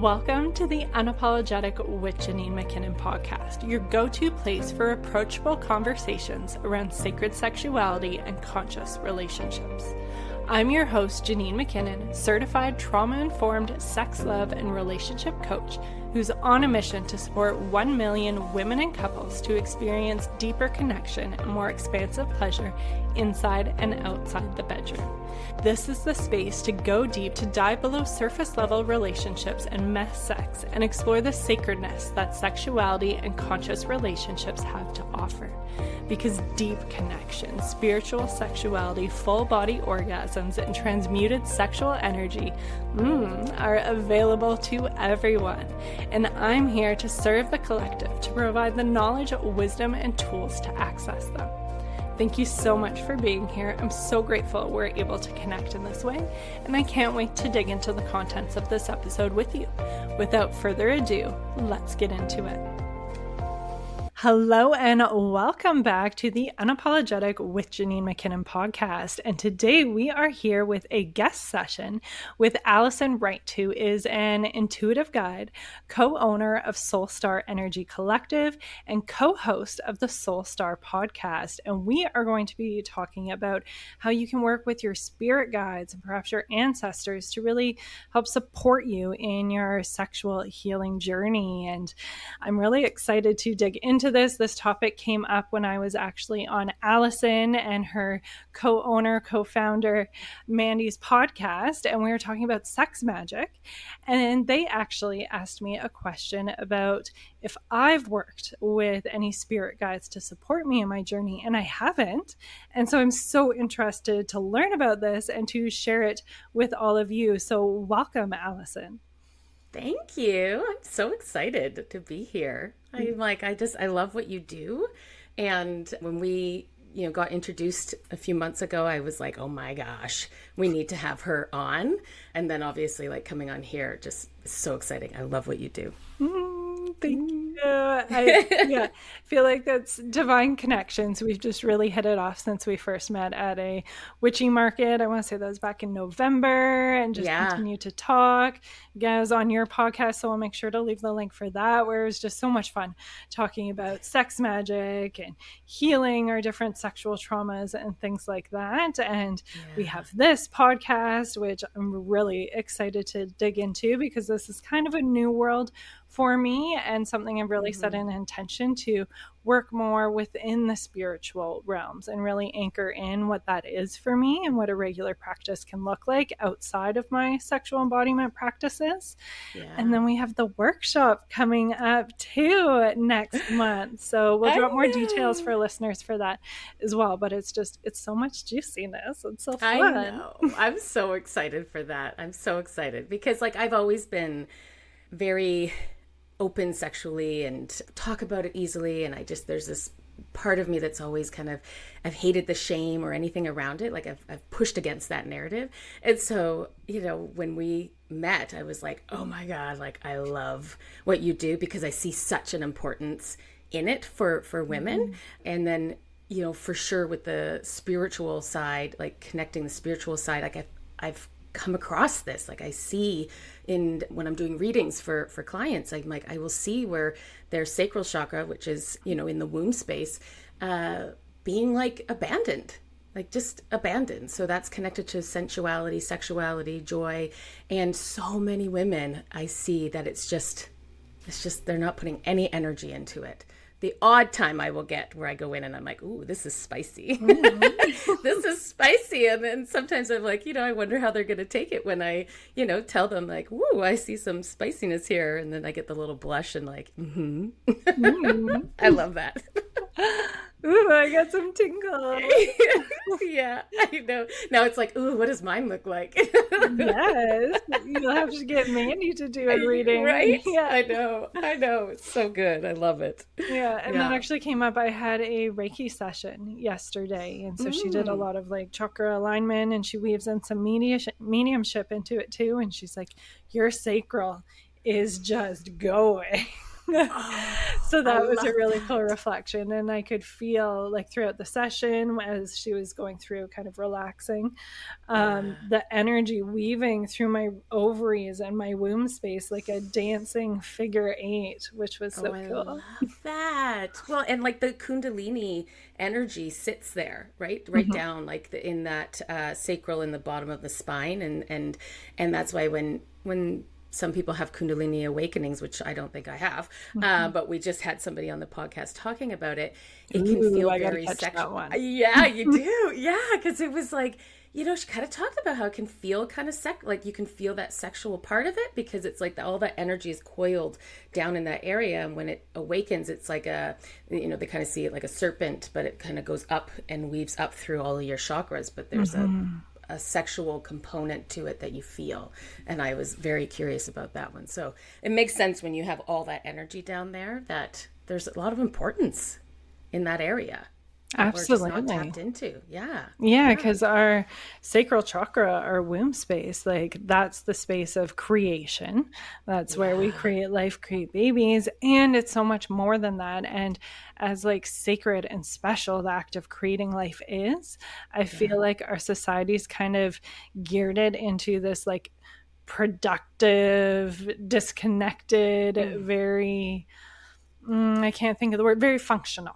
Welcome to the Unapologetic with Janine McKinnon podcast, your go-to place for approachable conversations around sacred sexuality and conscious relationships. I'm your host, Janine McKinnon, certified trauma-informed sex, love, and relationship coach who's on a mission to support 1 million women and couples to experience deeper connection and more expansive pleasure inside and outside the bedroom. This is the space to go deep, to dive below surface level relationships and mess sex and explore the sacredness that sexuality and conscious relationships have to offer. Because deep connection, spiritual sexuality, full body orgasms, and transmuted sexual energy are available to everyone. And I'm here to serve the collective, to provide the knowledge, wisdom, and tools to access them. Thank you so much for being here. I'm so grateful we're able to connect in this way, and I can't wait to dig into the contents of this episode with you. Without further ado, let's get into it. Hello and welcome back to the Unapologetic with Janine McKinnon podcast. And today we are here with a guest session with Allison Wright, who is an intuitive guide, co-owner of Soul Star Energy Collective, and co-host of the Soul Star podcast. And we are going to be talking about how you can work with your spirit guides and perhaps your ancestors to really help support you in your sexual healing journey. And I'm really excited to dig into this. This topic came up when I was actually on Allison and her co-owner, co-founder, Mandy's podcast, and we were talking about sex magic. And they actually asked me a question about if I've worked with any spirit guides to support me in my journey, and I haven't. And so I'm so interested to learn about this and to share it with all of you. So welcome, Allison. Thank you. I'm so excited to be here. I love what you do. And when we, got introduced a few months ago, I was like, oh my gosh, we need to have her on. And then obviously coming on here, just so exciting. I love what you do. Thank you. I feel like that's divine connections. We've just really hit it off since we first met at a witchy market. I want to say that was back in November, and just continue to talk. Again, I was on your podcast, so I'll make sure to leave the link for that, where it was just so much fun talking about sex magic and healing our different sexual traumas and things like that. And we have this podcast, which I'm really excited to dig into because this is kind of a new world for me and something I've really set an intention to work more within the spiritual realms and really anchor in what that is for me and what a regular practice can look like outside of my sexual embodiment practices. And then we have the workshop coming up too next month. So we'll drop more details for listeners for that as well. But it's so much juiciness. It's so fun. I know. I'm so excited for that. I'm so excited because I've always been very open sexually and talk about it easily. And there's this part of me that's always I've hated the shame or anything around it. I've pushed against that narrative. And so, when we met, I was like, oh my God, I love what you do because I see such an importance in it for women. And then, for sure with the spiritual side, connecting the spiritual side, I've come across this. I see when I'm doing readings for clients, I will see where their sacral chakra, which is, in the womb space, being abandoned, just abandoned. So that's connected to sensuality, sexuality, joy. And so many women, I see that it's just, they're not putting any energy into it. The odd time I will get where I go in and I'm like, ooh, this is spicy. This is spicy. And then sometimes I'm like, I wonder how they're going to take it when I, tell them ooh, I see some spiciness here. And then I get the little blush and I love that. Ooh, I got some tingles. Yeah, I know. Now it's ooh, what does mine look like? Yes. You'll have to get Mandy to do a reading. Right? Yeah. I know. It's so good. I love it. Yeah. And that actually came up. I had a Reiki session yesterday. And so she did a lot of chakra alignment, and she weaves in some mediumship into it too. And she's like, your sacral is just going. So I that was a love really cool that. reflection. And I could feel like throughout the session as she was going through kind of relaxing, Yeah. the energy weaving through my ovaries and my womb space like a dancing figure eight, which was Oh, so I cool. love that. Well, and like the Kundalini energy sits there, right, right Mhm. down, like in that sacral in the bottom of the spine, and that's why when some people have Kundalini awakenings, which I don't think I have, Mhm. but we just had somebody on the podcast talking about it. It can Ooh, feel I got to very catch sexual. that one. Yeah, you do. Yeah, because it was like, she kind of talked about how it can feel kind of like you can feel that sexual part of it because it's like all that energy is coiled down in that area. And when it awakens, it's like they kind of see it like a serpent, but it kind of goes up and weaves up through all of your chakras. But there's Mhm. a sexual component to it that you feel. And I was very curious about that one. So it makes sense when you have all that energy down there that there's a lot of importance in that area that we're just not Absolutely. tapped into. Yeah. Yeah, Yeah. because our sacral chakra, our womb space, like that's the space of creation. That's where we Yeah. create life, create babies, and it's so much more than that. And as like sacred and special the act of creating life is, I Yeah. feel like our society's kind of geared it into this like productive, disconnected, Mm. very, I can't think of the word, very functional.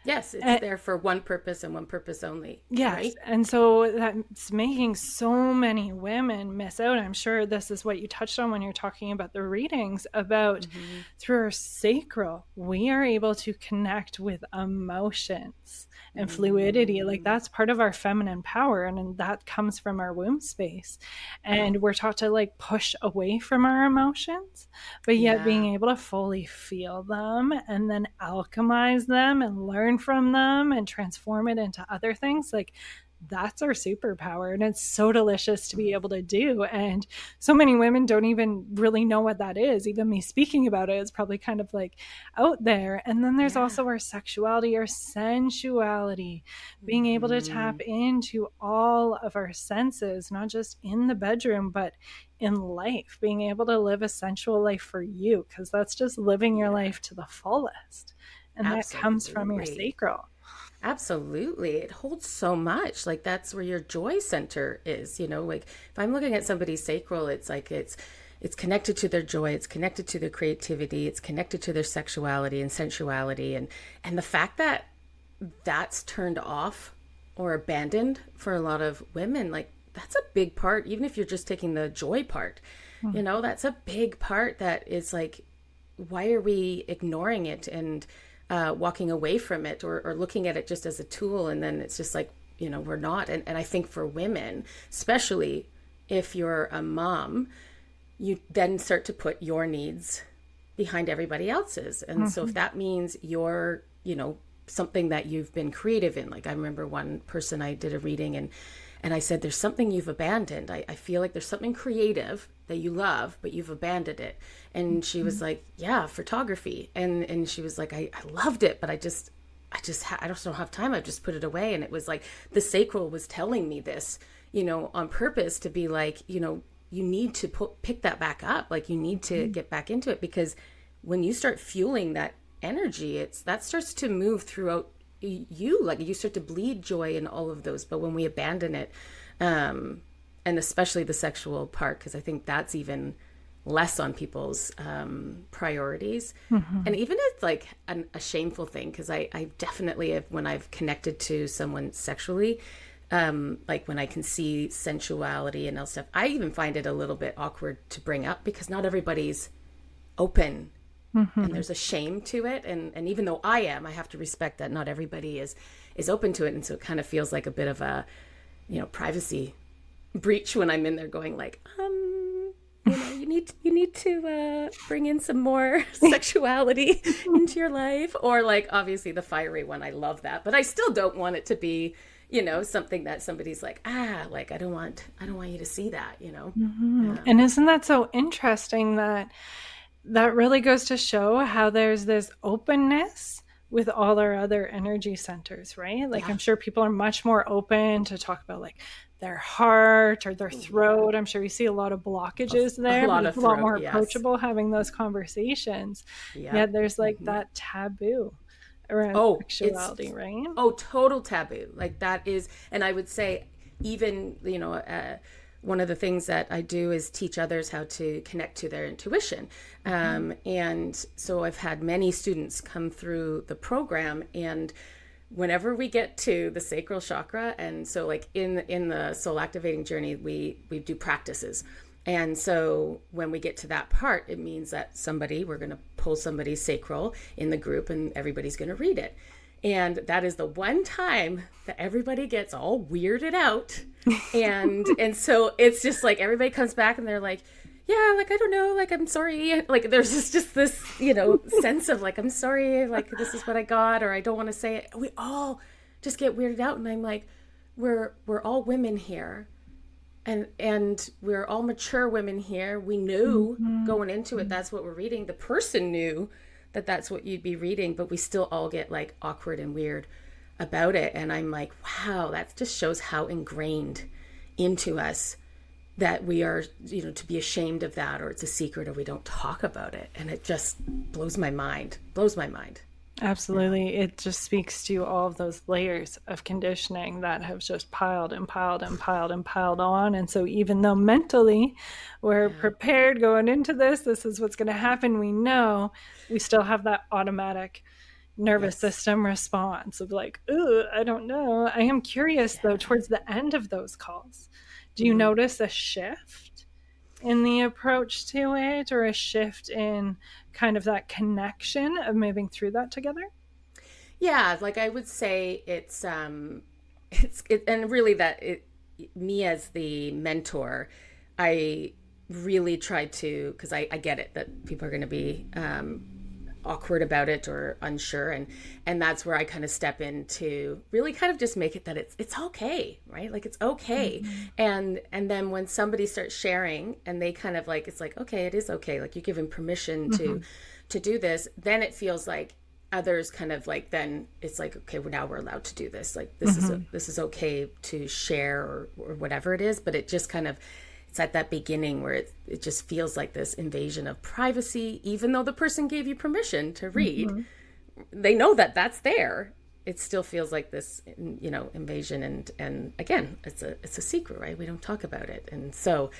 Yes, it's there for one purpose and one purpose only, Yes. right? And so that's making so many women miss out. I'm sure this is what you touched on when you're talking about the readings about Hmm. through our sacral, we are able to connect with emotions and fluidity. Like Mm. that's part of our feminine power. And that comes from our womb space. Wow. And we're taught to like push away from our emotions, but yet being Yeah. able to fully feel them and then alchemize them and learn from them and transform it into other things, like that's our superpower. And it's so delicious to be able to do. And so many women don't even really know what that is. Even me speaking about it is probably kind of like out there. And then there's Yeah. also our sexuality, our sensuality, being able to Hmm. tap into all of our senses, not just in the bedroom, but in life, being able to live a sensual life for you, because that's just living your Yeah. life to the fullest. And that comes from your Absolutely. sacral. Absolutely. It holds so much. Like that's where your joy center is, like if I'm looking at somebody's sacral, it's like it's connected to their joy, it's connected to their creativity, it's connected to their sexuality and sensuality and the fact that that's turned off or abandoned for a lot of women, like that's a big part, even if you're just taking the joy part, that's a big part that is like, why are we ignoring it and walking away from it or looking at it just as a tool? And then it's just like, we're not. And I think for women, especially if you're a mom, you then start to put your needs behind everybody else's. And so if Mm-hmm. that means you're, something that you've been creative in, like I remember one person I did a reading and I said, there's something you've abandoned. I feel like there's something creative that you love, but you've abandoned it. And she was like, yeah, photography. And she was like, I loved it, but I just I don't have time. I've just put it away. And it was like the sacral was telling me this, on purpose to be like, you need to pick that back up. Like you need to get back into it because when you start fueling that energy, that starts to move throughout you. Like you start to bleed joy in all of those. But when we abandon it, and especially the sexual part, because I think that's even less on people's priorities. Mm-hmm. And even it's like a shameful thing, because I definitely have, when I've connected to someone sexually, like when I can see sensuality and all stuff, I even find it a little bit awkward to bring up because not everybody's open and Mm-hmm. there's a shame to it. And even though I have to respect that not everybody is open to it. And so it kind of feels like a bit of a, privacy breach when I'm in there going like, you need to bring in some more sexuality into your life, or like obviously the fiery one. I love that, but I still don't want it to be, something that somebody's like, like I don't want you to see that. Mm-hmm. And isn't that so interesting that that really goes to show how there's this openness with all our other energy centers, right? Like Yeah. I'm sure people are much more open to talk about like their heart or their throat. I'm sure you see a lot of blockages there, A but lot it's of a lot throat, more yes. approachable having those conversations. Yep. Yet there's like that taboo around Oh, sexuality, right? total taboo. Like that is, and I would say, even, one of the things that I do is teach others how to connect to their intuition. And so I've had many students come through the program, and whenever we get to the sacral chakra, and so like in the soul activating journey, we do practices. And so when we get to that part, it means that we're going to pull somebody's sacral in the group, and everybody's going to read it. And that is the one time that everybody gets all weirded out. And so it's just like everybody comes back and they're like, yeah, like, I don't know, like, I'm sorry. Like, there's just this, sense of like, I'm sorry, like, this is what I got, or I don't want to say it. We all just get weirded out. And I'm like, we're all women here. And we're all mature women here. We knew going into it, that's what we're reading. The person knew that that's what you'd be reading, but we still all get like awkward and weird about it. And I'm like, wow, that just shows how ingrained into us that we are, to be ashamed of that, or it's a secret, or we don't talk about it. And it just blows my mind. Absolutely. It just speaks to all of those layers of conditioning that have just piled and piled and piled and piled on. And so even though mentally we're prepared going into this is what's going to happen, we know, we still have that automatic nervous system response of like, ooh, I don't know. I am curious though, towards the end of those calls, do you notice a shift in the approach to it, or a shift in kind of that connection of moving through that together? Yeah, like I would say and really me as the mentor, I really try to, because I get it that people are going to be awkward about it or unsure, and that's where I kind of step in to really kind of just make it that it's okay, right? Like, it's okay. And then when somebody starts sharing and they kind of like, it's like, okay, it is okay, like, you give them permission to do this, then it feels like others kind of like, then it's like, okay, well, now we're allowed to do this, like, this is okay to share, or whatever it is. But it just kind of, it's at that beginning where it just feels like this invasion of privacy, even though the person gave you permission to read. They know that that's there. It still feels like this, invasion. And again, it's a secret, right? We don't talk about it. And so,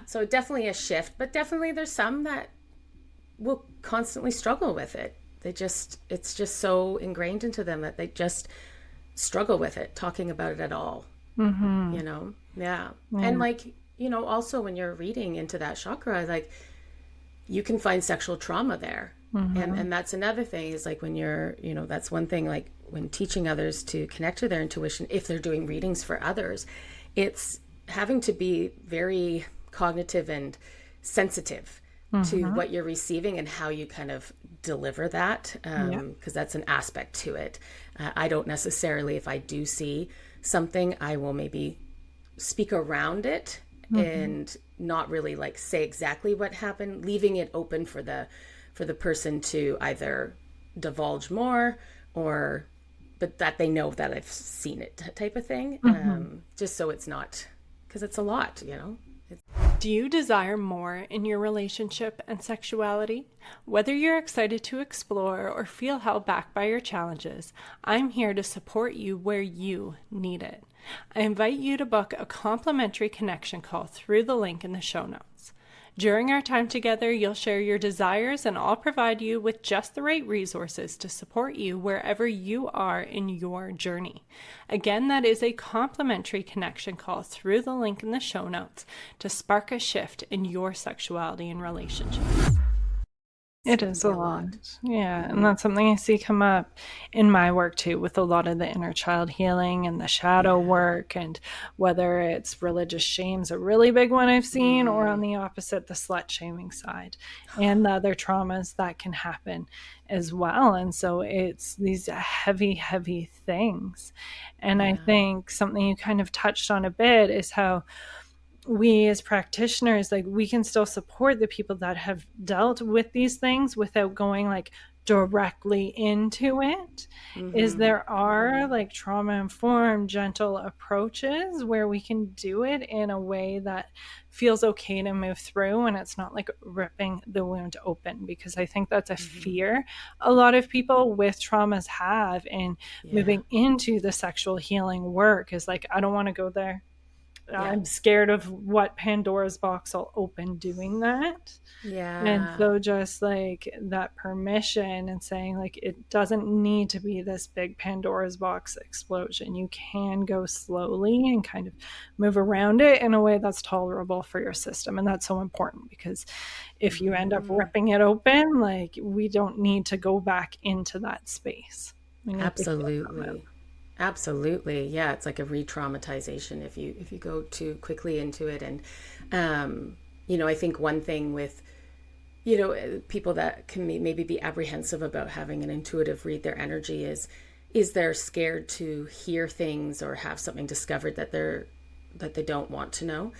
so definitely a shift, but definitely there's some that will constantly struggle with it. It's just so ingrained into them that they just struggle with it, talking about it at all. Yeah. And like, also when you're reading into that chakra, like, you can find sexual trauma there. And that's another thing, is like, when you're, that's one thing, like, when teaching others to connect to their intuition, if they're doing readings for others, it's having to be very cognitive and sensitive to what you're receiving and how you kind of deliver that, because that's an aspect to it. I don't necessarily, if I do see something, I will maybe speak around it and not really like say exactly what happened, leaving it open for the person to either divulge more, but that they know that I've seen it, type of thing. Just so it's not, because it's a lot, Do you desire more in your relationship and sexuality? Whether you're excited to explore or feel held back by your challenges, I'm here to support you where you need it. I invite you to book a complimentary connection call through the link in the show notes. During our time together, you'll share your desires, and I'll provide you with just the right resources to support you wherever you are in your journey. Again, that is a complimentary connection call through the link in the show notes to spark a shift in your sexuality and relationships. It is a lot. Yeah. And that's something I see come up in my work too, with a lot of the inner child healing and the shadow work, and whether it's religious shame's a really big one I've seen, or on the opposite, the slut shaming side, and the other traumas that can happen as well. And so it's these heavy, heavy things. And I think something you kind of touched on a bit is how we as practitioners, like, we can still support the people that have dealt with these things without going like directly into it, is there are like trauma informed, gentle approaches where we can do it in a way that feels okay to move through, and it's not like ripping the wound open, because I think that's a fear a lot of people with traumas have in moving into the sexual healing work, is like, I don't want to go there. I'm scared of what Pandora's box will open doing that. And so just like that permission and saying, like, it doesn't need to be this big Pandora's box explosion. You can go slowly and kind of move around it in a way that's tolerable for your system. And that's so important, because if you end up ripping it open, like, we don't need to go back into that space. Absolutely. Yeah. It's like a re-traumatization if you go too quickly into it. And, I think one thing with, people that can maybe be apprehensive about having an intuitive read their energy is they're scared to hear things or have something discovered that they don't want to know.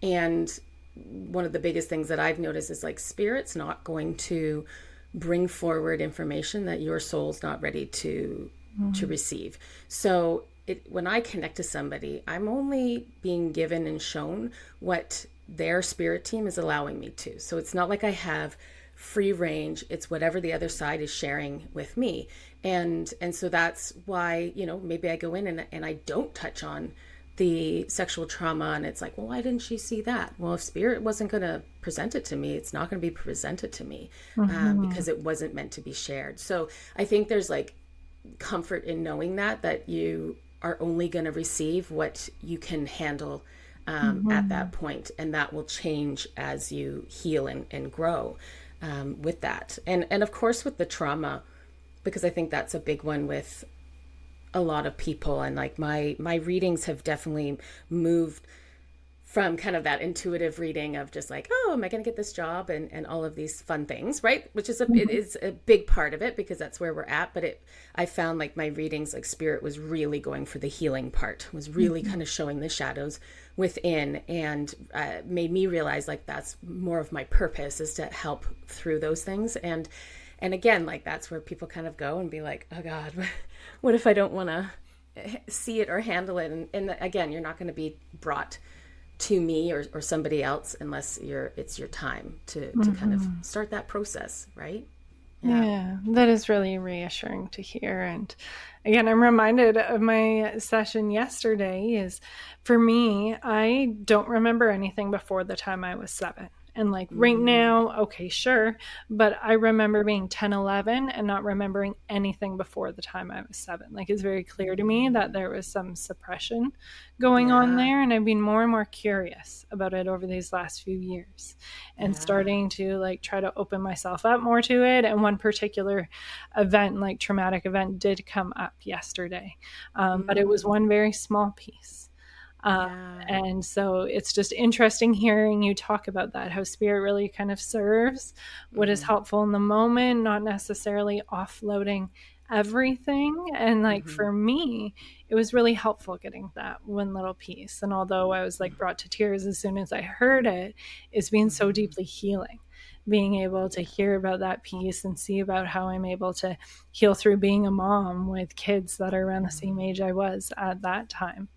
And one of the biggest things that I've noticed is, like, spirit's not going to bring forward information that your soul's not ready to receive. So when I connect to somebody, I'm only being given and shown what their spirit team is allowing me to. So it's not like I have free range. It's whatever the other side is sharing with me. And so that's why, maybe I go in and I don't touch on the sexual trauma, and it's like, well, why didn't she see that? Well, if spirit wasn't going to present it to me, it's not going to be presented to me, because it wasn't meant to be shared. So I think there's like comfort in knowing that you are only going to receive what you can handle at that point, and that will change as you heal and grow with that. And of course with the trauma, because I think that's a big one with a lot of people, and like my readings have definitely moved from kind of that intuitive reading of just like, oh, am I going to get this job and all of these fun things, right? Which is it is a big part of it, because that's where we're at. But I found like my readings, like spirit was really going for the healing part, was really kind of showing the shadows within, and made me realize like that's more of my purpose, is to help through those things. And again, like that's where people kind of go and be like, oh God, what if I don't want to see it or handle it? And again, you're not going to be brought to me or somebody else unless it's your time to kind of start that process, right? Yeah, that is really reassuring to hear. And again, I'm reminded of my session yesterday. Is for me, I don't remember anything before the time I was 7. And like right now, okay, sure. But I remember being 10, 11 and not remembering anything before the time I was 7. Like, it's very clear to me that there was some suppression going on there. And I've been more and more curious about it over these last few years, and starting to like try to open myself up more to it. And one particular event, like traumatic event, did come up yesterday. But it was one very small piece. And so it's just interesting hearing you talk about that, how spirit really kind of serves what is helpful in the moment, not necessarily offloading everything. And like for me, it was really helpful getting that one little piece. And although I was like brought to tears as soon as I heard it, it's been so deeply healing, being able to hear about that piece and see about how I'm able to heal through being a mom with kids that are around the same age I was at that time.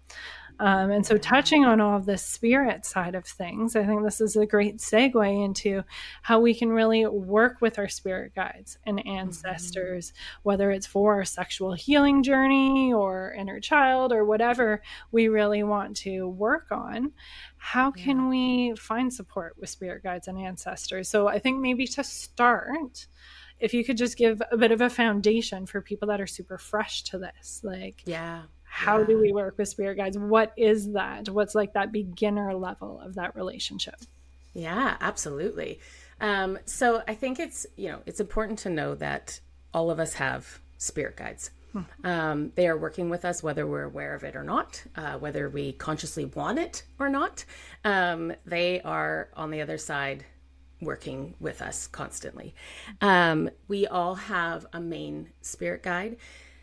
And so touching on all of the spirit side of things, I think this is a great segue into how we can really work with our spirit guides and ancestors, whether it's for our sexual healing journey or inner child or whatever we really want to work on. How can we find support with spirit guides and ancestors? So I think maybe to start, if you could just give a bit of a foundation for people that are super fresh to this, like, how do we work with spirit guides? What is that? What's like that beginner level of that relationship? Yeah, absolutely. So I think it's important to know that all of us have spirit guides. They are working with us, whether we're aware of it or not, whether we consciously want it or not. They are on the other side working with us constantly. We all have a main spirit guide.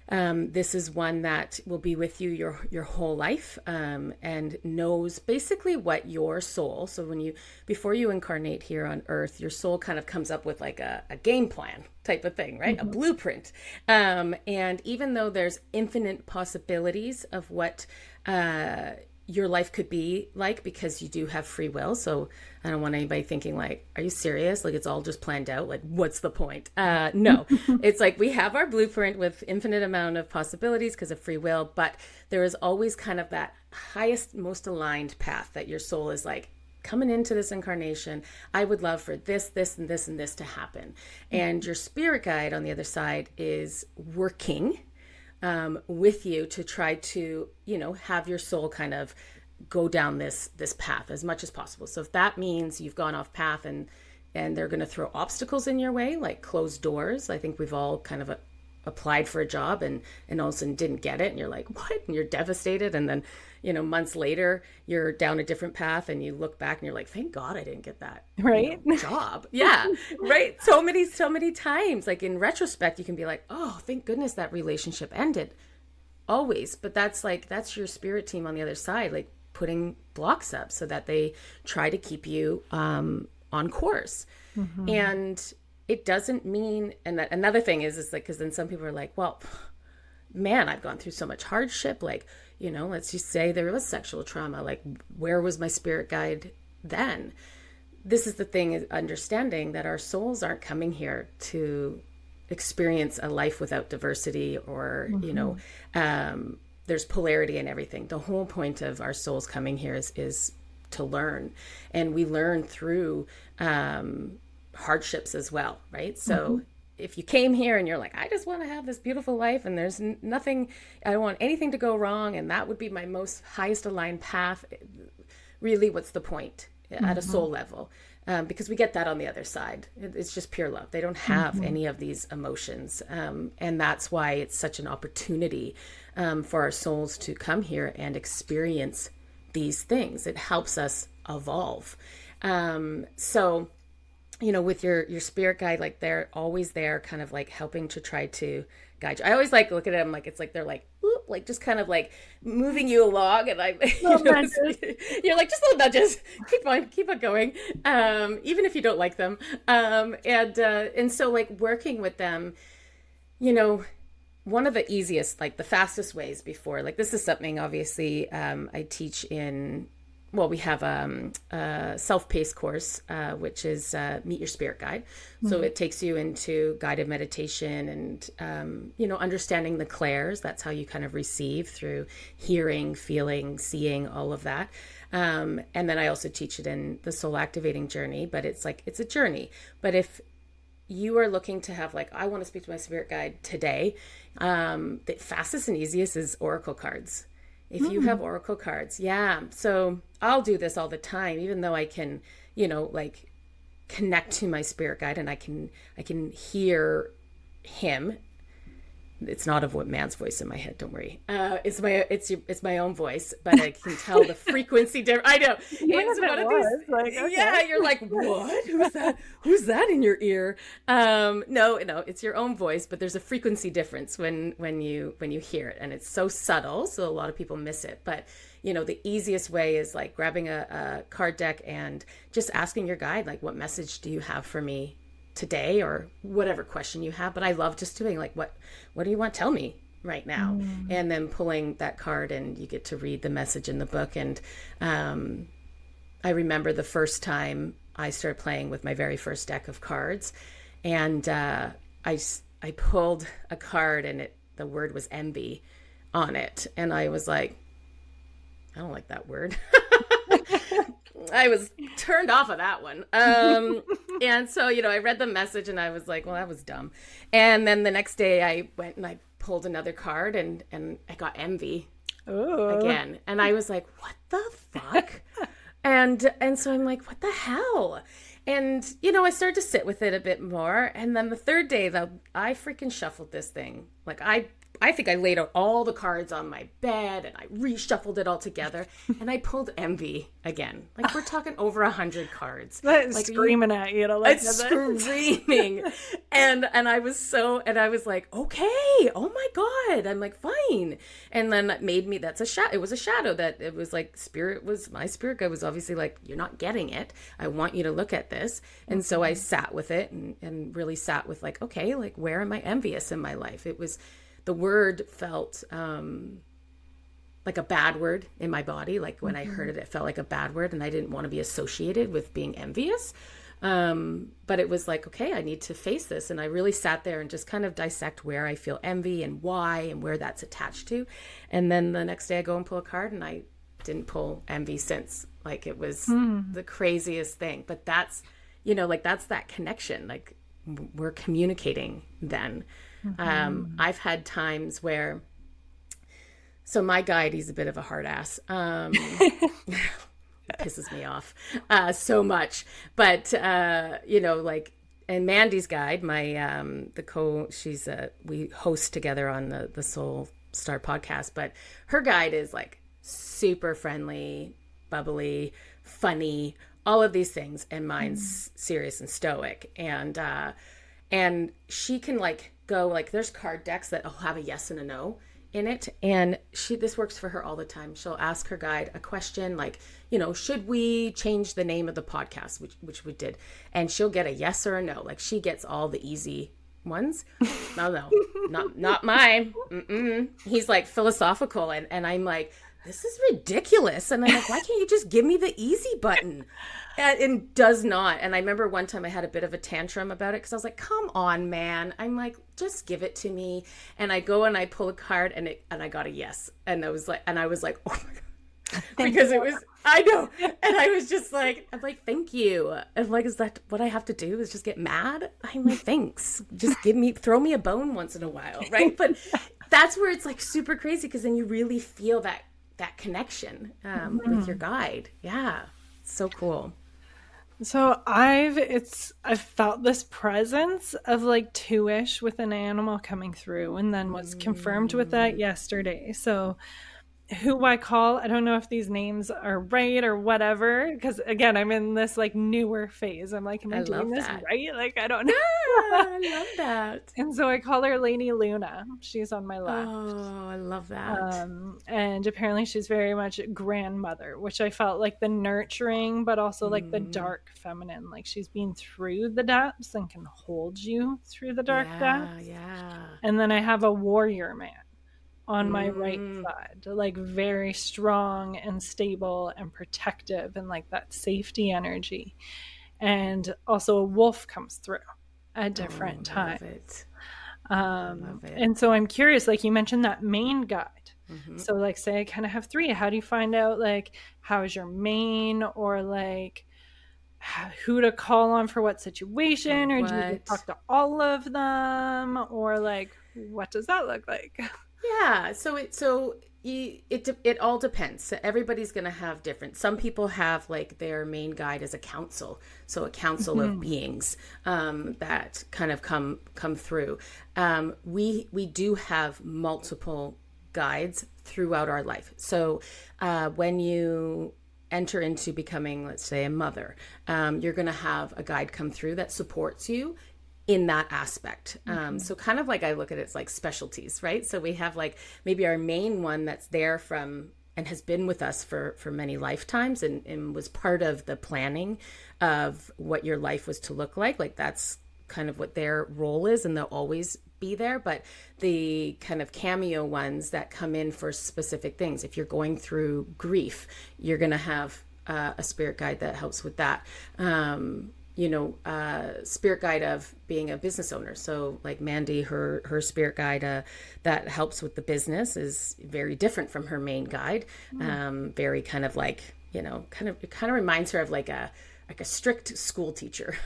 This is one that will be with you your whole life, and knows basically what your soul. So before you incarnate here on Earth, your soul kind of comes up with like a game plan type of thing, right? Mm-hmm. A blueprint. And even though there's infinite possibilities of what your life could be like, because you do have free will. So I don't want anybody thinking like, are you serious? Like it's all just planned out. Like, what's the point? No, it's like we have our blueprint with infinite amount of possibilities because of free will, but there is always kind of that highest, most aligned path that your soul is like, coming into this incarnation, I would love for this, this, and this, and this to happen. And your spirit guide on the other side is working with you to try to, have your soul kind of go down this path as much as possible. So if that means you've gone off path and they're going to throw obstacles in your way, like closed doors. I think we've all kind of applied for a job and all of a sudden didn't get it. And you're like, what? And you're devastated. And then, months later, you're down a different path and you look back and you're like, thank God I didn't get that job. Yeah. Right. So many times, like in retrospect, you can be like, oh, thank goodness that relationship ended. Always. But that's your spirit team on the other side, like putting blocks up so that they try to keep you on course. Mm-hmm. And it doesn't mean, and that another thing is like, because then some people are like, well, man, I've gone through so much hardship. Like, let's just say there was sexual trauma. Like, where was my spirit guide then? This is the thing, is understanding that our souls aren't coming here to experience a life without diversity or, mm-hmm. There's polarity in everything. The whole point of our souls coming here is to learn. And we learn through hardships as well, right? So mm-hmm. if you came here and you're like, I just want to have this beautiful life and there's nothing, I don't want anything to go wrong, and that would be my most highest aligned path, really, what's the point mm-hmm. at a soul level? Because we get that on the other side. It's just pure love. They don't have mm-hmm. any of these emotions. And that's why it's such an opportunity for our souls to come here and experience these things. It helps us evolve. So, with your spirit guide, like they're always there kind of like helping to try to guide you. I always like look at them like it's like they're like, whoop, like just kind of like moving you along, and you're like just little nudges. Keep on going, even if you don't like them. And so like working with them, one of the easiest, like the fastest ways before, like this is something obviously I teach in. Well, we have a self-paced course, which is Meet Your Spirit Guide. Mm-hmm. So it takes you into guided meditation and, understanding the clairs. That's how you kind of receive through hearing, feeling, seeing, all of that. And then I also teach it in the soul activating journey, but it's a journey. But if you are looking to have like, I want to speak to my spirit guide today, the fastest and easiest is oracle cards. If you have oracle cards, yeah. So I'll do this all the time, even though I can, like connect to my spirit guide and I can hear him. It's not a man's voice in my head. Don't worry. It's my own voice, but I can tell the frequency difference. I know. It's one of these. Like, okay. Yeah, you're like, what? Who's that? Who's that in your ear? No, it's your own voice, but there's a frequency difference when you hear it, and it's so subtle, so a lot of people miss it. But the easiest way is like grabbing a card deck and just asking your guide, like, what message do you have for me today, or whatever question you have. But I love just doing like, what do you want? Tell me right now. And then pulling that card, and you get to read the message in the book. And I remember the first time I started playing with my very first deck of cards, and I pulled a card, and the word was envy on it, and I was like, I don't like that word. I was turned off of that one. And so, I read the message and I was like, well, that was dumb. And then the next day I went and I pulled another card and I got envy again. And I was like, what the fuck? and so I'm like, what the hell? And, I started to sit with it a bit more. And then the third day, I freaking shuffled this thing. Like I I think I laid out all the cards on my bed and I reshuffled it all together and I pulled envy again. Like we're talking over 100 cards. Like screaming at you to look it's screaming. and I was like, okay, oh my God. I'm like, fine. And then that made me, it was a shadow that it was like my spirit guide was obviously like, you're not getting it. I want you to look at this. And so I sat with it and really sat with like, okay, like where am I envious in my life? The word felt like a bad word in my body. Like when I heard it, it felt like a bad word and I didn't want to be associated with being envious. But it was like, okay, I need to face this. And I really sat there and just kind of dissect where I feel envy and why and where that's attached to. And then the next day I go and pull a card and I didn't pull envy since. Like it was the craziest thing. But that's, like that's that connection. Like we're communicating then. I've had times where, so my guide, he's a bit of a hard ass. It pisses me off so much. But, like, and Mandy's guide, my, we host together on the Soul Star podcast, but her guide is like super friendly, bubbly, funny, all of these things. And mine's serious and stoic. And she can like go, like there's card decks that'll have a yes and a no in it. And this works for her all the time. She'll ask her guide a question like, should we change the name of the podcast, which we did. And she'll get a yes or a no. Like she gets all the easy ones. No, not mine. He's like philosophical. And I'm like, this is ridiculous. And I'm like, why can't you just give me the easy button? And does not. And I remember one time I had a bit of a tantrum about it because I was like, come on, man. I'm like, just give it to me. And I go and I pull a card and I got a yes. And I was like, oh my God. Because it was, I know. And I was just like, I'm like, thank you. I'm like, is that what I have to do is just get mad? I'm like, thanks. Just throw me a bone once in a while. Right. But that's where it's like super crazy because then you really feel that connection with your guide. Yeah. It's so cool. So I've felt this presence of like 2-ish with an animal coming through and then was confirmed with that yesterday. So who I call, I don't know if these names are right or whatever, because again, I'm in this like newer phase. I'm like, am I doing this right? Like, I don't know. Yeah, I love that. And so I call her Lady Luna. She's on my left. Oh, I love that. And apparently she's very much grandmother, which I felt like the nurturing, but also like the dark feminine. Like she's been through the depths and can hold you through the dark depths. Yeah. And then I have a warrior man on my right side, like very strong and stable and protective and like that safety energy. And also a wolf comes through at different times. Love it. And so I'm curious, like you mentioned that main guide. So like say I kind of have 3. How do you find out like how is your main or like who to call on for what situation or do you talk to all of them or like what does that look like? Yeah, it all depends. So everybody's going to have different. Some people have like their main guide as a council, so a council of beings that kind of come through. We do have multiple guides throughout our life. So when you enter into becoming, let's say, a mother, you're going to have a guide come through that supports you in that aspect. So kind of like I look at it as like specialties, right? So we have like maybe our main one that's there from and has been with us for many lifetimes and was part of the planning of what your life was to look like. Like that's kind of what their role is and they'll always be there. But the kind of cameo ones that come in for specific things, if you're going through grief, you're going to have a spirit guide that helps with that. Spirit guide of being a business owner. So like Mandy, her spirit guide that helps with the business is very different from her main guide. Very kind of like, it kind of reminds her of like a strict school teacher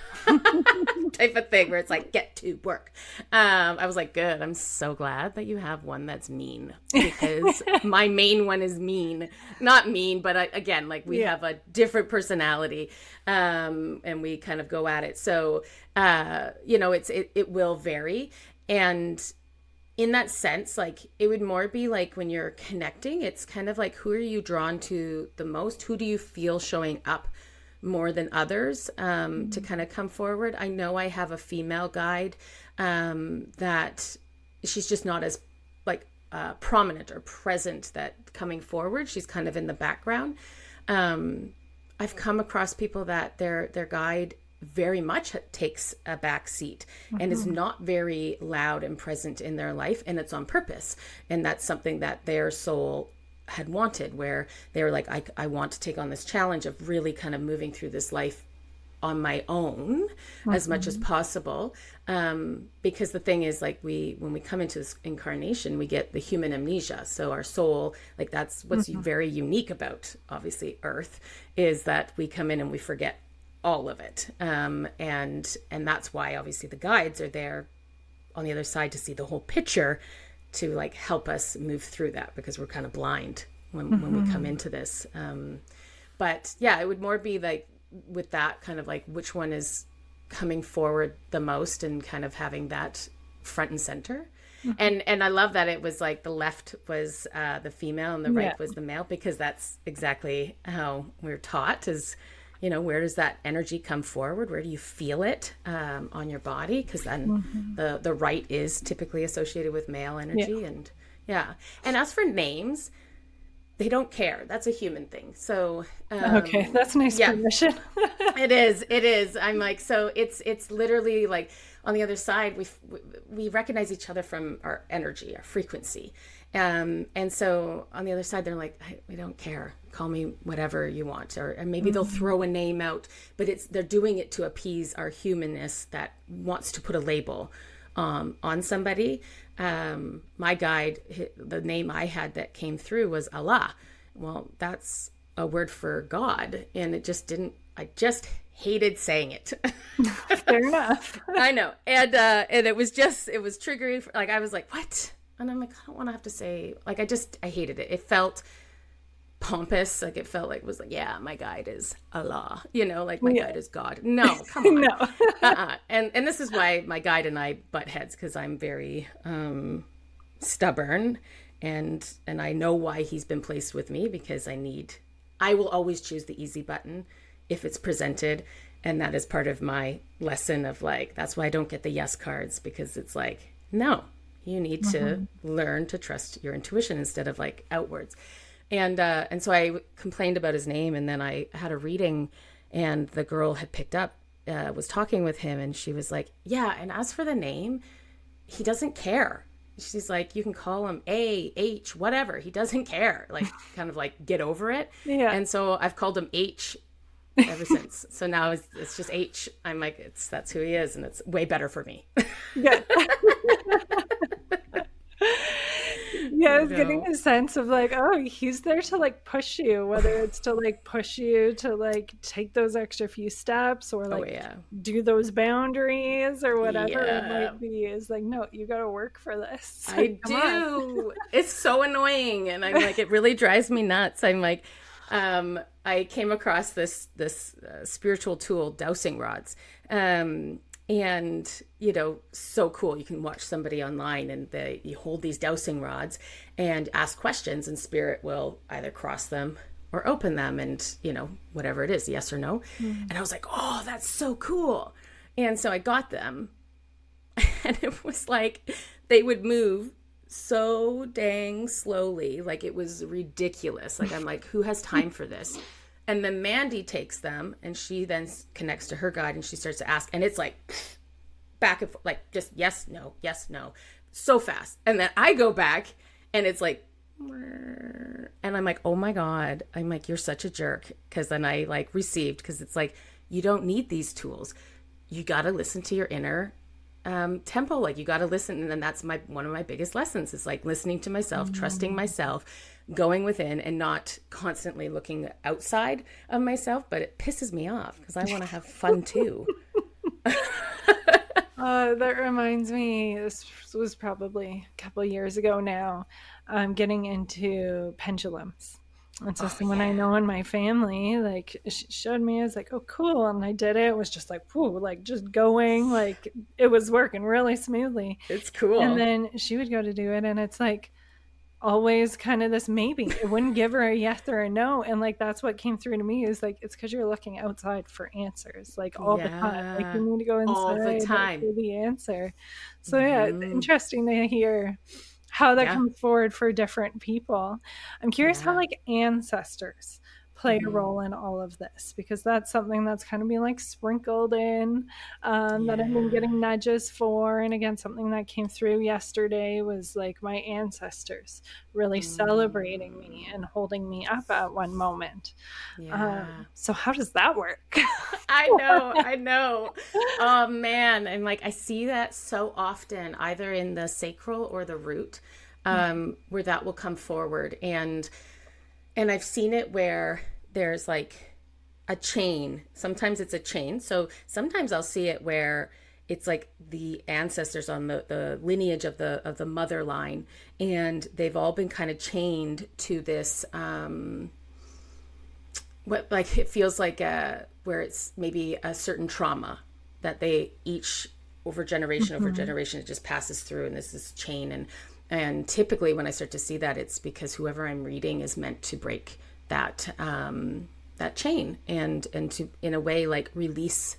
type of thing where it's like, get to work. I was like, good. I'm so glad that you have one that's mean because my main one is mean, not mean, but again, like we have a different personality and we kind of go at it. So, it will vary. And in that sense, like it would more be like when you're connecting, it's kind of like, who are you drawn to the most? Who do you feel showing up more than others to kind of come forward? I know I have a female guide that she's just not as like prominent or present that coming forward. She's kind of in the background. I've come across people that their guide very much takes a back seat and is not very loud and present in their life, and it's on purpose. And that's something that their soul had wanted, where they were like, I want to take on this challenge of really kind of moving through this life on my own as much as possible. Because the thing is, like, when we come into this incarnation, we get the human amnesia. So our soul, like, that's what's very unique about obviously Earth, is that we come in and we forget all of it. And that's why obviously the guides are there on the other side to see the whole picture, to like help us move through that, because we're kind of blind when we come into this. But yeah, it would more be like with that kind of like which one is coming forward the most and kind of having that front and center. And I love that it was like the left was the female and the right was the male, because that's exactly how we're taught, is, you know, where does that energy come forward? Where do you feel it on your body? Because then the right is typically associated with male energy. And and as for names, they don't care. That's a human thing. So okay, that's nice permission. It is. I'm like, so it's literally like on the other side, we recognize each other from our energy, our frequency. And so on the other side, they're like, we don't care. Call me whatever you want. Or maybe they'll throw a name out, but they're doing it to appease our humanness that wants to put a label on somebody. My guide, the name I had that came through was Allah. Well, that's a word for God. And I just hated saying it. Fair enough. I know. And it was triggering. Like, I was like, what? And I'm like, I don't want to have to say, like, I hated it. It felt pompous. Like, it felt like it was like, yeah, my guide is Allah, you know, like my guide is God. No, come on. No. And this is why my guide and I butt heads, because I'm very stubborn, and I know why he's been placed with me, because I will always choose the easy button if it's presented. And that is part of my lesson of like, that's why I don't get the yes cards, because it's like, no, you need to learn to trust your intuition instead of like outwards. And so I complained about his name, and then I had a reading, and the girl had picked up, was talking with him, and she was like, yeah, and as for the name, he doesn't care. She's like, you can call him A, H, whatever. He doesn't care. Like, kind of like, get over it. Yeah. And so I've called him H ever since. So now it's just H. I'm like, that's who he is, and it's way better for me. Yeah. Yeah, I was getting a sense of like, oh, he's there to like push you, whether it's to like push you to like take those extra few steps, or like do those boundaries, or whatever it might be. Is like, no, you got to work for this. I do. It's so annoying, and I'm like, it really drives me nuts. I'm like, I came across this spiritual tool, dowsing rods. And, you know, so cool. You can watch somebody online, and you hold these dowsing rods and ask questions, and spirit will either cross them or open them, and, you know, whatever it is, yes or no. And I was like, oh, that's so cool. And so I got them, and it was like they would move so dang slowly. Like, it was ridiculous. Like, I'm like, who has time for this? And then Mandy takes them, and she then connects to her guide, and she starts to ask, and it's like back and forth, like just yes, no, so fast. And then I go back, and it's like, and I'm like, oh my God. I'm like, you're such a jerk. Because then I like received, because it's like, you don't need these tools. You got to listen to your inner tempo. Like, you got to listen. And then that's one of my biggest lessons, is like listening to myself, trusting myself, going within, and not constantly looking outside of myself. But it pisses me off, because I want to have fun too. That reminds me, this was probably a couple of years ago now, getting into pendulums. And so someone I know in my family, like, showed me, I was like, oh, cool. And I did it. It was just like, whoo, like just going, like it was working really smoothly. It's cool. And then she would go to do it. And it's like always kind of this maybe. It wouldn't give her a yes or a no. And like, that's what came through to me is like, it's because you're looking outside for answers, like all the time. Like you need to go inside all the time for the answer. So yeah, it's interesting to hear how that comes forward for different people. I'm curious how like ancestors play a role in all of this, because that's something that's kind of been like sprinkled in, that I've been getting nudges for. And again, something that came through yesterday was like my ancestors really celebrating me and holding me up at one moment. So how does that work? I know. Oh man. And like, I see that so often, either in the sacral or the root, where that will come forward. And I've seen it where there's like a chain. Sometimes it's a chain. So sometimes I'll see it where it's like the ancestors on the lineage of the mother line, and they've all been kind of chained to this, what, like, it feels like where it's maybe a certain trauma that they each over generation, it just passes through, and this is chain. And typically when I start to see that, it's because whoever I'm reading is meant to break that that chain and to, in a way, like release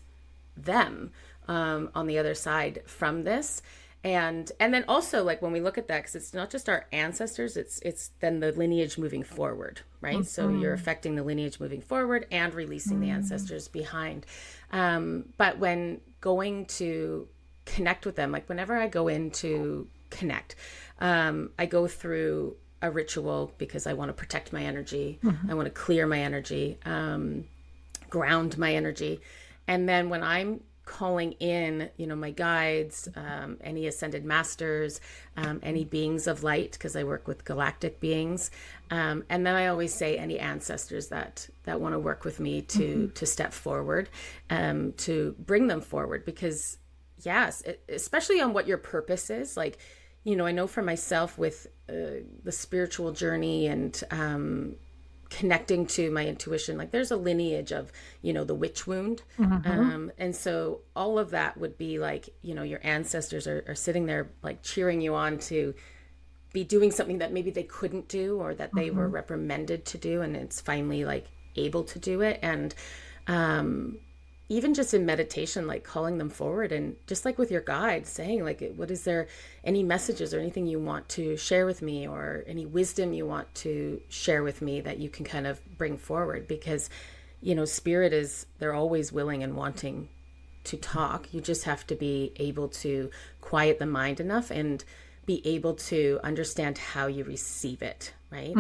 them on the other side from this. And then also, like, when we look at that, because it's not just our ancestors, it's then the lineage moving forward, right? So you're affecting the lineage moving forward and releasing the ancestors behind. But when going to connect with them, like whenever I go in to connect, I go through a ritual because I want to protect my energy. I want to clear my energy, ground my energy. And then when I'm calling in, my guides, any ascended masters, any beings of light, because I work with galactic beings. And then I always say any ancestors that want to work with me to step forward, to bring them forward, because yes, especially on what your purpose is. Like, I know for myself with the spiritual journey and connecting to my intuition, like there's a lineage of, the witch wound. And so all of that would be like, your ancestors are sitting there like cheering you on to be doing something that maybe they couldn't do, or that they were reprimanded to do. And it's finally like able to do it. And even just in meditation, like calling them forward, and just like with your guide saying, like, what is there, any messages or anything you want to share with me, or any wisdom you want to share with me that you can kind of bring forward? Because, spirit they're always willing and wanting to talk. You just have to be able to quiet the mind enough and be able to understand how you receive it, right?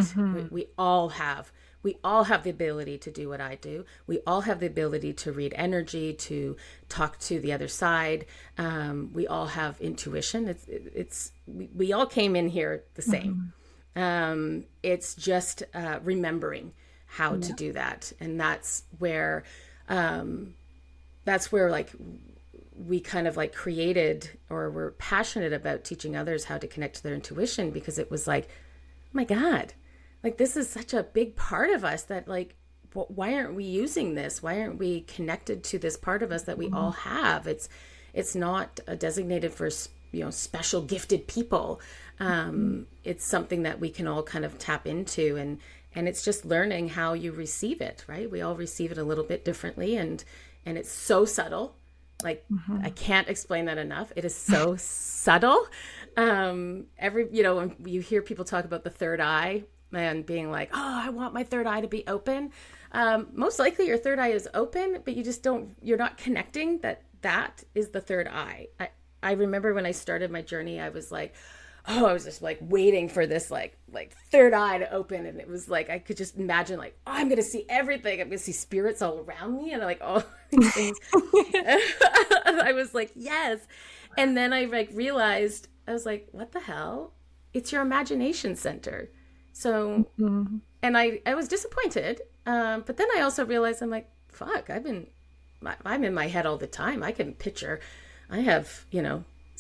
We all have the ability to do what I do. We all have the ability to read energy, to talk to the other side. We all have intuition. We all came in here the same. It's just remembering how to do that. And that's where like we kind of like created, or we're passionate about teaching others how to connect to their intuition, because it was like, oh my God, like, this is such a big part of us that, like, why aren't we using this? Why aren't we connected to this part of us that we all have? It's not designated for, special gifted people. It's something that we can all kind of tap into, and it's just learning how you receive it, right? We all receive it a little bit differently, and it's so subtle. Like, I can't explain that enough. It is so subtle. When you hear people talk about the third eye, and being like, oh, I want my third eye to be open. Most likely your third eye is open, but you're not connecting that is the third eye. I remember when I started my journey, I was like, I was just like waiting for this like third eye to open. And it was like, I could just imagine like, oh, I'm going to see everything. I'm going to see spirits all around me. And I'm like, oh, these things. I was like, yes. And then I like realized, I was like, what the hell? It's your imagination center. So, and I was disappointed. But then I also realized, I'm like, fuck, I'm in my head all the time. I can picture, I have,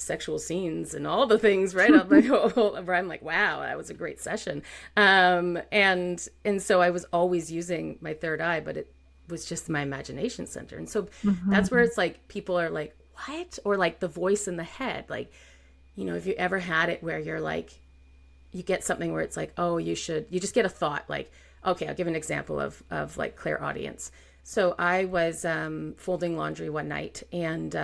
sexual scenes and all the things, right? Where I'm like, wow, that was a great session. And so I was always using my third eye, but it was just my imagination center. And so that's where it's like, people are like, what? Or like the voice in the head, like, you know, if you ever had it where you're like, you get something where it's like, oh, you just get a thought like, okay, I'll give an example of like clairaudience. So I was folding laundry one night, and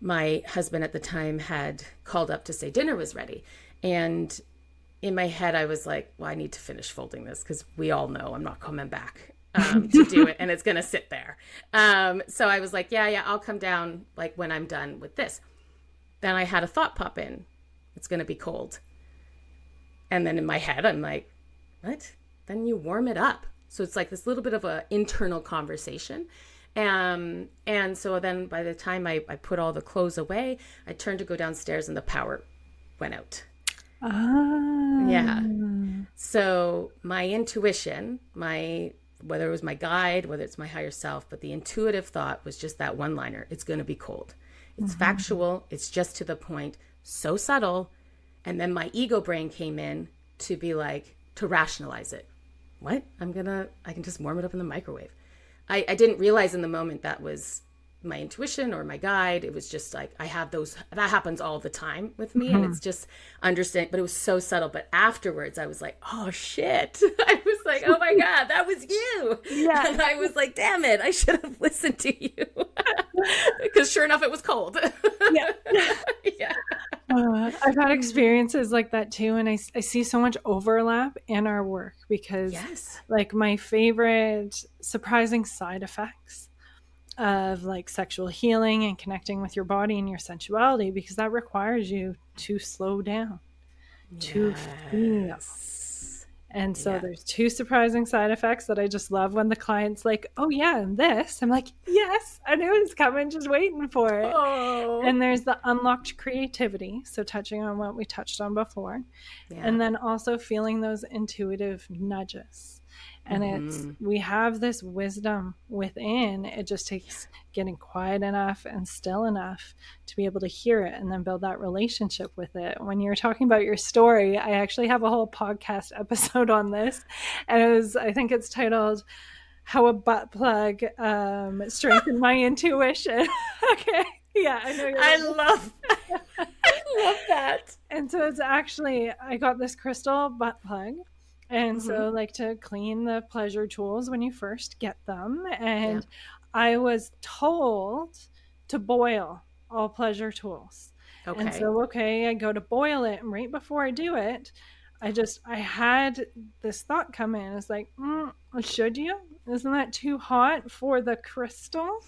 my husband at the time had called up to say dinner was ready. And in my head, I was like, well, I need to finish folding this because we all know I'm not coming back to do it, and it's going to sit there. So I was like, yeah, I'll come down like when I'm done with this. Then I had a thought pop in. It's going to be cold. And then in my head, I'm like, what? Then you warm it up. So it's like this little bit of an internal conversation. And so then by the time I put all the clothes away, I turned to go downstairs and the power went out. Yeah. So my intuition, whether it was my guide, whether it's my higher self, but the intuitive thought was just that one-liner. It's going to be cold. It's factual. It's just to the point, so subtle. And then my ego brain came in to be like, to rationalize it. What? I can just warm it up in the microwave. I didn't realize in the moment that was my intuition or my guide. It was just like, I have those, that happens all the time with me. And it's just understand, but it was so subtle. But afterwards I was like, oh shit. I was like, oh my God, that was you. Yeah. And I was like, damn it, I should have listened to you. Because sure enough, it was cold. Yeah. Yeah. I've had experiences like that too. And I see so much overlap in our work because like my favorite surprising side effects of like sexual healing and connecting with your body and your sensuality, because that requires you to slow down, to feel. And so there's two surprising side effects that I just love when the client's like, oh yeah, and this. I'm like, yes, I knew it was coming, just waiting for it. Oh. And there's the unlocked creativity. So touching on what we touched on before. Yeah. And then also feeling those intuitive nudges. And we have this wisdom within. It just takes getting quiet enough and still enough to be able to hear it and then build that relationship with it. When you're talking about your story, I actually have a whole podcast episode on this. And I think it's titled How a Butt Plug Strengthened My Intuition. Okay. Yeah, I know. I love that. And so it's actually, I got this crystal butt plug. And so like to clean the pleasure tools when you first get them. And I was told to boil all pleasure tools. Okay. And so, I go to boil it. And right before I do it, I had this thought come in. It's like, should you? Isn't that too hot for the crystal?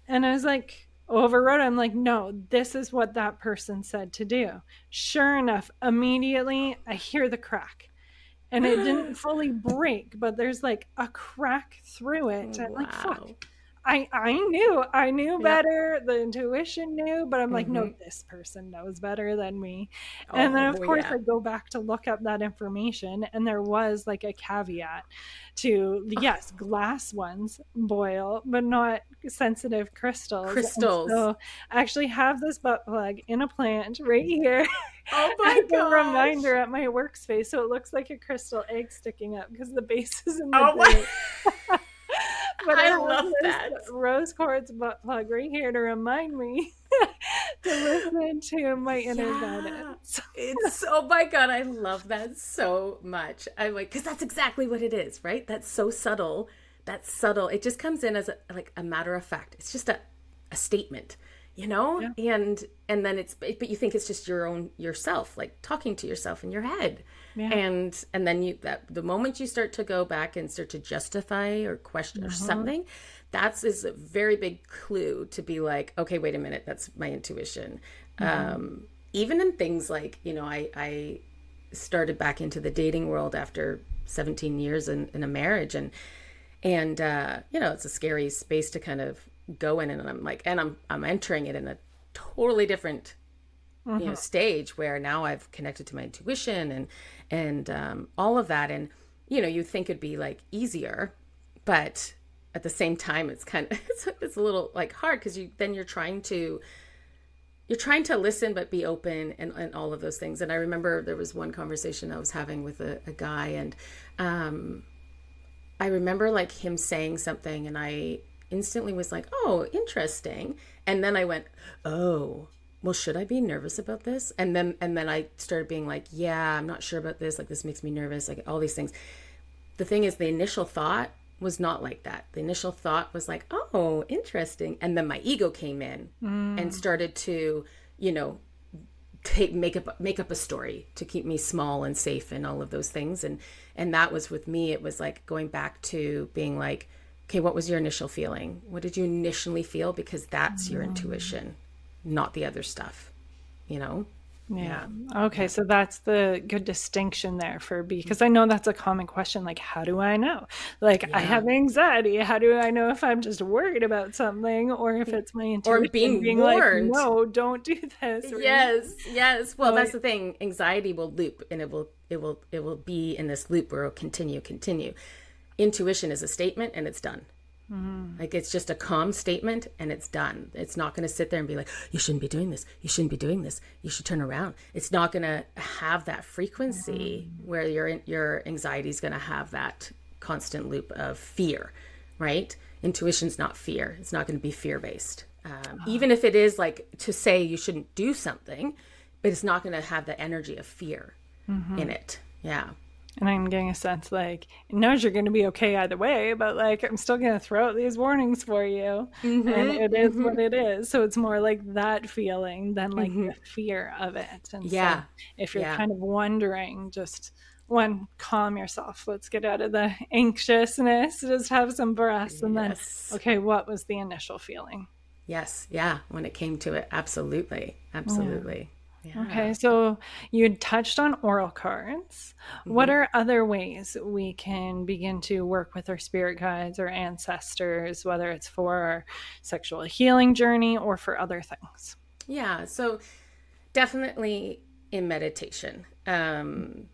And I was like, overrode. I'm like, no, this is what that person said to do. Sure enough, immediately I hear the crack. And it didn't fully break, but there's like a crack through it. I'm like, fuck. I knew better. The intuition knew, but I'm like, no, this person knows better than me. And then of course I go back to look up that information, and there was like a caveat to, yes, glass ones boil, but not sensitive crystals. And so I actually have this butt plug in a plant right here. Oh my god! A reminder at my workspace, so it looks like a crystal egg sticking up because the base is in the dirt. But I love that rose quartz butt plug right here to remind me to listen to my inner guidance. Oh my god, I love that so much. I'm like, because that's exactly what it is, right? That's so subtle. That's subtle. It just comes in as a matter of fact. It's just a statement. You know, and then but you think it's just yourself, like talking to yourself in your head. Yeah. And then the moment you start to go back and start to justify or question or something, is a very big clue to be like, okay, wait a minute, that's my intuition. Even in things like, you know, I started back into the dating world after 17 years in a marriage, and you know, it's a scary space to kind of go in, and I'm like, and I'm entering it in a totally different you know, stage where now I've connected to my intuition and all of that, and you know, you think it'd be like easier, but at the same time it's kind of it's a little like hard, because you're trying to you're trying to listen, but be open and all of those things. And I remember there was one conversation I was having with a guy, and I remember like him saying something, and I instantly was like, oh, interesting. And then I went, oh, well, should I be nervous about this? And then I started being like, yeah, I'm not sure about this. Like, this makes me nervous, like all these things. The thing is, the initial thought was not like that. The initial thought was like, oh, interesting. And then my ego came in and started to, you know, make up a story to keep me small and safe and all of those things. And that was with me. It was like going back to being like, okay, what was your initial feeling? What did you initially feel? Because that's your intuition, not the other stuff, you know? Yeah. Okay. So that's the good distinction there because I know that's a common question. Like, how do I know? Like, I have anxiety. How do I know if I'm just worried about something or if it's my intuition or being like, warned? no, don't do this. Yes. Well, that's the thing. Anxiety will loop, and it will be in this loop where it'll continue. Intuition is a statement and it's done. Like, it's just a calm statement and it's done. It's not going to sit there and be like, you shouldn't be doing this. You shouldn't be doing this. You should turn around. It's not going to have that frequency where your anxiety is going to have that constant loop of fear, right? Intuition's not fear. It's not going to be fear-based. Even if it is like to say you shouldn't do something, but it's not going to have the energy of fear in it. Yeah. And I'm getting a sense like, it knows you're going to be okay either way, but like, I'm still going to throw out these warnings for you. And it is what it is. So it's more like that feeling than like the fear of it. And so if you're kind of wondering, just calm yourself. Let's get out of the anxiousness, just have some breaths. And then, okay, what was the initial feeling? Yes. Yeah. When it came to it. Absolutely. Yeah. Okay, so you touched on oral cards. What are other ways we can begin to work with our spirit guides or ancestors, whether it's for our sexual healing journey or for other things? Yeah, so definitely in meditation. You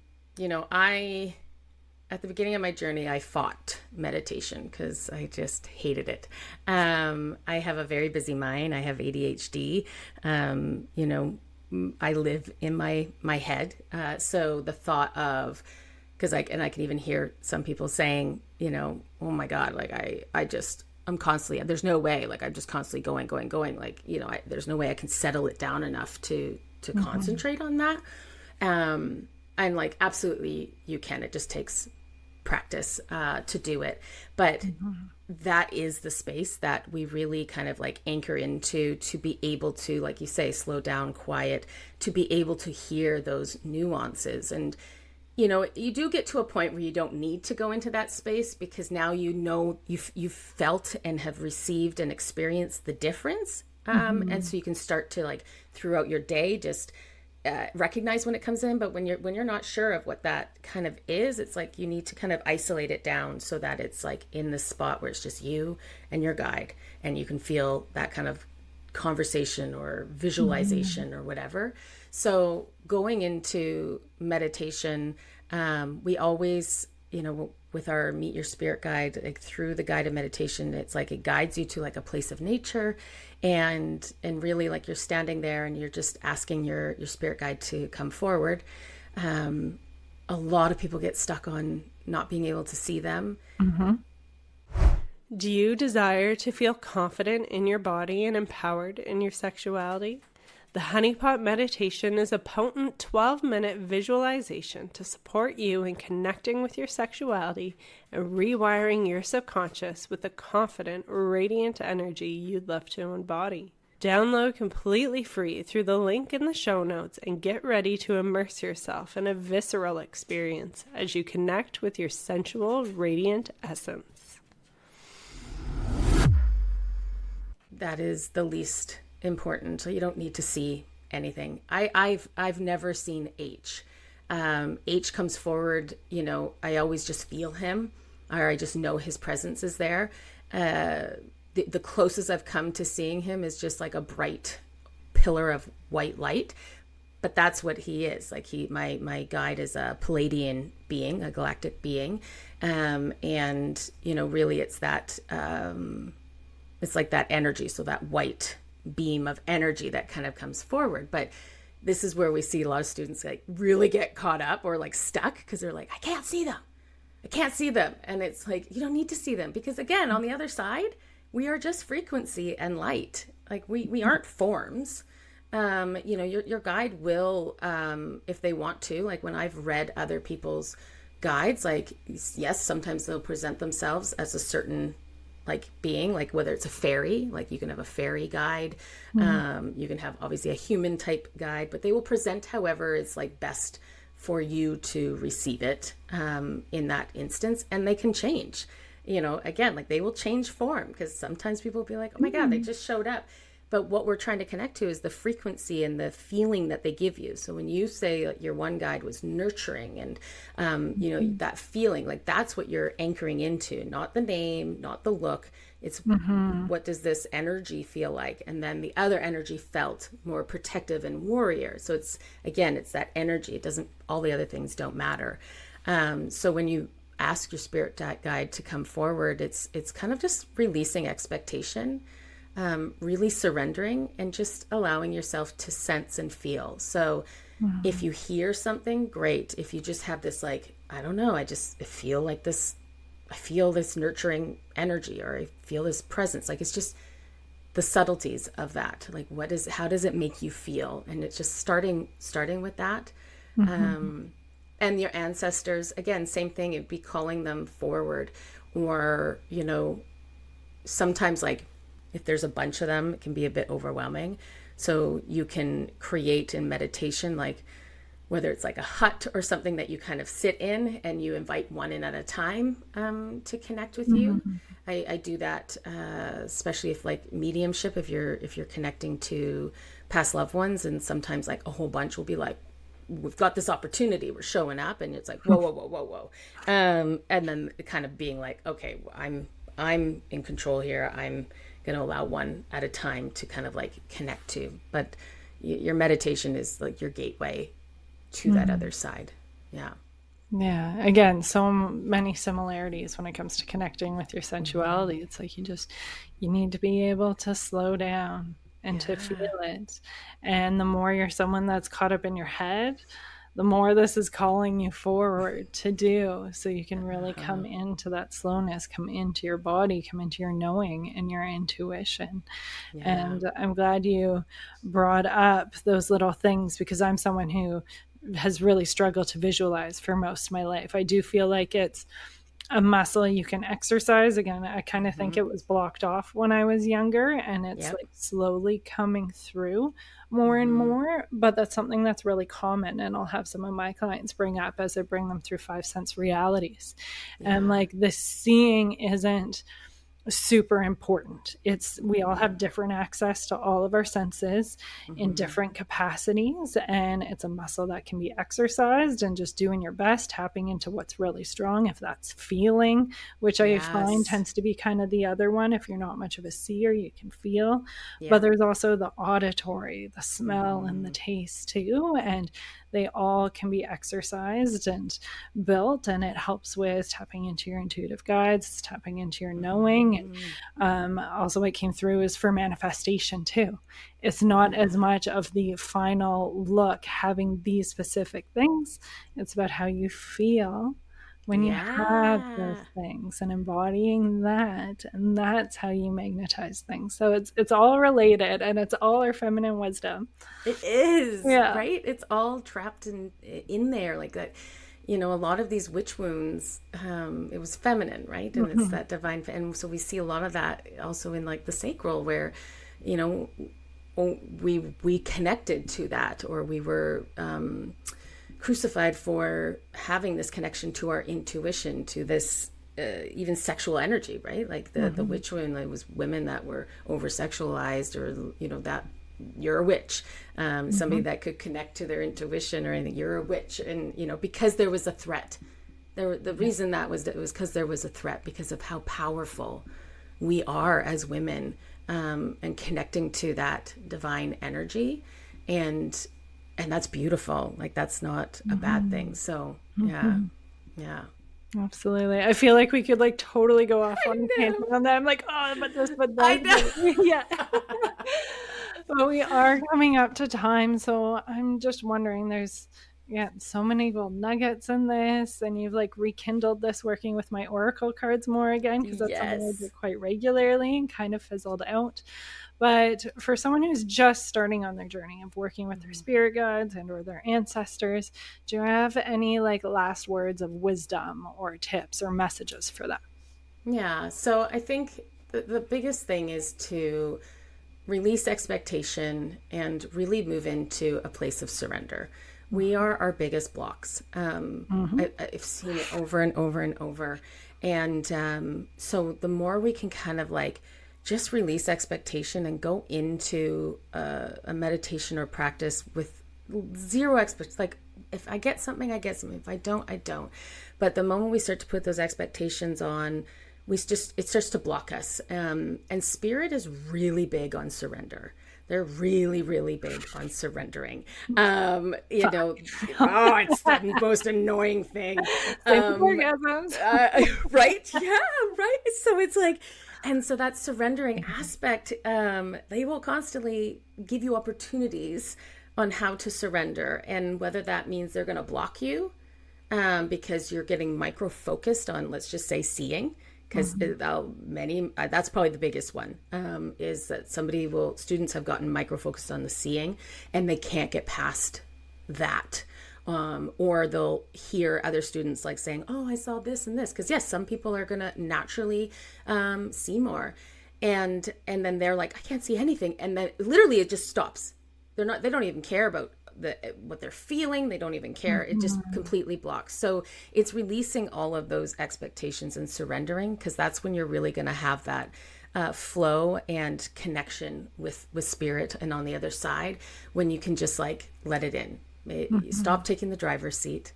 know, at the beginning of my journey, I fought meditation because I just hated it. I have a very busy mind. I have ADHD. You know, I live in my head. So the thought of, because I can even hear some people saying, you know, oh my God, like I'm constantly, there's no way, like I'm just constantly going. Like, you know, there's no way I can settle it down enough to concentrate on that. And like, absolutely you can, it just takes practice to do it. But that is the space that we really kind of like anchor into, to be able to, like you say, slow down, quiet, to be able to hear those nuances. And, you know, you do get to a point where you don't need to go into that space, because now you know you've felt and have received and experienced the difference. And so you can start to, like, throughout your day, just recognize when it comes in. But when you're not sure of what that kind of is, it's like you need to kind of isolate it down so that it's like in the spot where it's just you and your guide, and you can feel that kind of conversation or visualization or whatever. So going into meditation, we always, you know, with our Meet Your Spirit Guide, like through the guided meditation, it's like it guides you to like a place of nature, and really like you're standing there and you're just asking your spirit guide to come forward. A lot of people get stuck on not being able to see them. Do you desire to feel confident in your body and empowered in your sexuality? The Honeypot Meditation is a potent 12-minute visualization to support you in connecting with your sexuality and rewiring your subconscious with the confident, radiant energy you'd love to embody. Download completely free through the link in the show notes and get ready to immerse yourself in a visceral experience as you connect with your sensual, radiant essence. That is the least important. So you don't need to see anything. I've never seen H. H comes forward, you know, I always just feel him, or I just know his presence is there. The closest I've come to seeing him is just like a bright pillar of white light, but that's what he is. Like my guide is a Palladian being, a galactic being. And, you know, really it's that, it's like that energy. So that white beam of energy that kind of comes forward. But this is where we see a lot of students like really get caught up or like stuck because they're like, I can't see them. I can't see them. And it's like, you don't need to see them, because again, on the other side, we are just frequency and light. Like we aren't forms. You know, your guide will, if they want to, like when I've read other people's guides, like, yes, sometimes they'll present themselves as a certain like being, like whether it's a fairy, like you can have a fairy guide. You can have obviously a human type guide, but they will present however is like best for you to receive it in that instance. And they can change, you know, again, like they will change form, because sometimes people will be like, oh my God, they just showed up. But what we're trying to connect to is the frequency and the feeling that they give you. So when you say your one guide was nurturing and, you know, that feeling, like that's what you're anchoring into, not the name, not the look. It's what does this energy feel like? And then the other energy felt more protective and warrior. So it's, again, it's that energy. It doesn't, all the other things don't matter. So when you ask your spirit guide to come forward, it's kind of just releasing expectation. Really surrendering and just allowing yourself to sense and feel. So if you hear something, great. If you just have this, like, I don't know, I feel like this, I feel this nurturing energy, or I feel this presence. Like, it's just the subtleties of that. Like, how does it make you feel? And it's just starting with that. And your ancestors, again, same thing. It'd be calling them forward, or, you know, sometimes like, if there's a bunch of them, it can be a bit overwhelming. So you can create in meditation, like whether it's like a hut or something that you kind of sit in and you invite one in at a time to connect with you. I do that, especially if like mediumship, if you're connecting to past loved ones, and sometimes like a whole bunch will be like, we've got this opportunity, we're showing up, and it's like, whoa. And then kind of being like, okay, I'm in control here. I'm going to allow one at a time to kind of like connect to, but your meditation is like your gateway to that other side. Yeah. Again, so many similarities when it comes to connecting with your sensuality. It's like you need to be able to slow down and to feel it. And the more you're someone that's caught up in your head, the more this is calling you forward to do, so you can really come into that slowness, come into your body, come into your knowing and your intuition. And I'm glad you brought up those little things, because I'm someone who has really struggled to visualize for most of my life. I do feel like it's a muscle you can exercise. Again, I kind of think it was blocked off when I was younger, and it's like slowly coming through more and more, but that's something that's really common. And I'll have some of my clients bring up as I bring them through 5 sense realities. And like the seeing isn't super important. We all have different access to all of our senses in different capacities, and it's a muscle that can be exercised, and just doing your best, tapping into what's really strong, if that's feeling, which I find tends to be kind of the other one. If you're not much of a seer, you can feel, but there's also the auditory, the smell and the taste too, and they all can be exercised and built, and it helps with tapping into your intuitive guides, tapping into your knowing. And also what came through is for manifestation too. It's not as much of the final look having these specific things. It's about how you feel when you have those things and embodying that, and that's how you magnetize things. So it's all related, and it's all our feminine wisdom. It is, right? It's all trapped in there, like that. You know, a lot of these witch wounds, it was feminine, right? And it's that divine, and so we see a lot of that also in like the sacral, where, you know, we connected to that, or we were crucified for having this connection to our intuition, to this even sexual energy, right? Like the witch wound, it was women that were over sexualized, or, you know, that you're a witch, somebody that could connect to their intuition or anything, you're a witch. And, you know, because there was a threat, the reason that was because there was a threat, because of how powerful we are as women, and connecting to that divine energy. And that's beautiful. Like, that's not a bad thing. So yeah. Absolutely. I feel like we could like totally go off on a tangent on that. I'm like, oh, but this, but that. I know. Yeah. But we are coming up to time, so I'm just wondering, there's so many gold nuggets in this, and you've like rekindled this working with my oracle cards more again, because that's something I do quite regularly and kind of fizzled out. But for someone who's just starting on their journey of working with their spirit guides and or their ancestors, do you have any like last words of wisdom or tips or messages for them? Yeah, so I think the biggest thing is to release expectation and really move into a place of surrender. We are our biggest blocks. I've seen it over and over and over. And so the more we can kind of like just release expectation and go into a meditation or practice with zero expectations. Like if I get something, I get something. If I don't, I don't. But the moment we start to put those expectations on, it starts to block us. And spirit is really big on surrender. They're really, really big on surrendering. It's the most annoying thing. Orgasms. Right? Yeah, right. So it's like, and so that surrendering aspect, they will constantly give you opportunities on how to surrender. And whether that means they're going to block you because you're getting micro-focused on, let's just say, seeing. Because that's probably the biggest one, is that students have gotten micro-focused on the seeing and they can't get past that. Or they'll hear other students like saying, oh, I saw this and this. Because yes, some people are going to naturally see more. And then they're like, I can't see anything. And then literally it just stops. They don't even care about what they're feeling. They don't even care. It just completely blocks. So it's releasing all of those expectations and surrendering, because that's when you're really going to have that flow and connection with spirit. And on the other side, when you can just like let it in. You stop taking the driver's seat,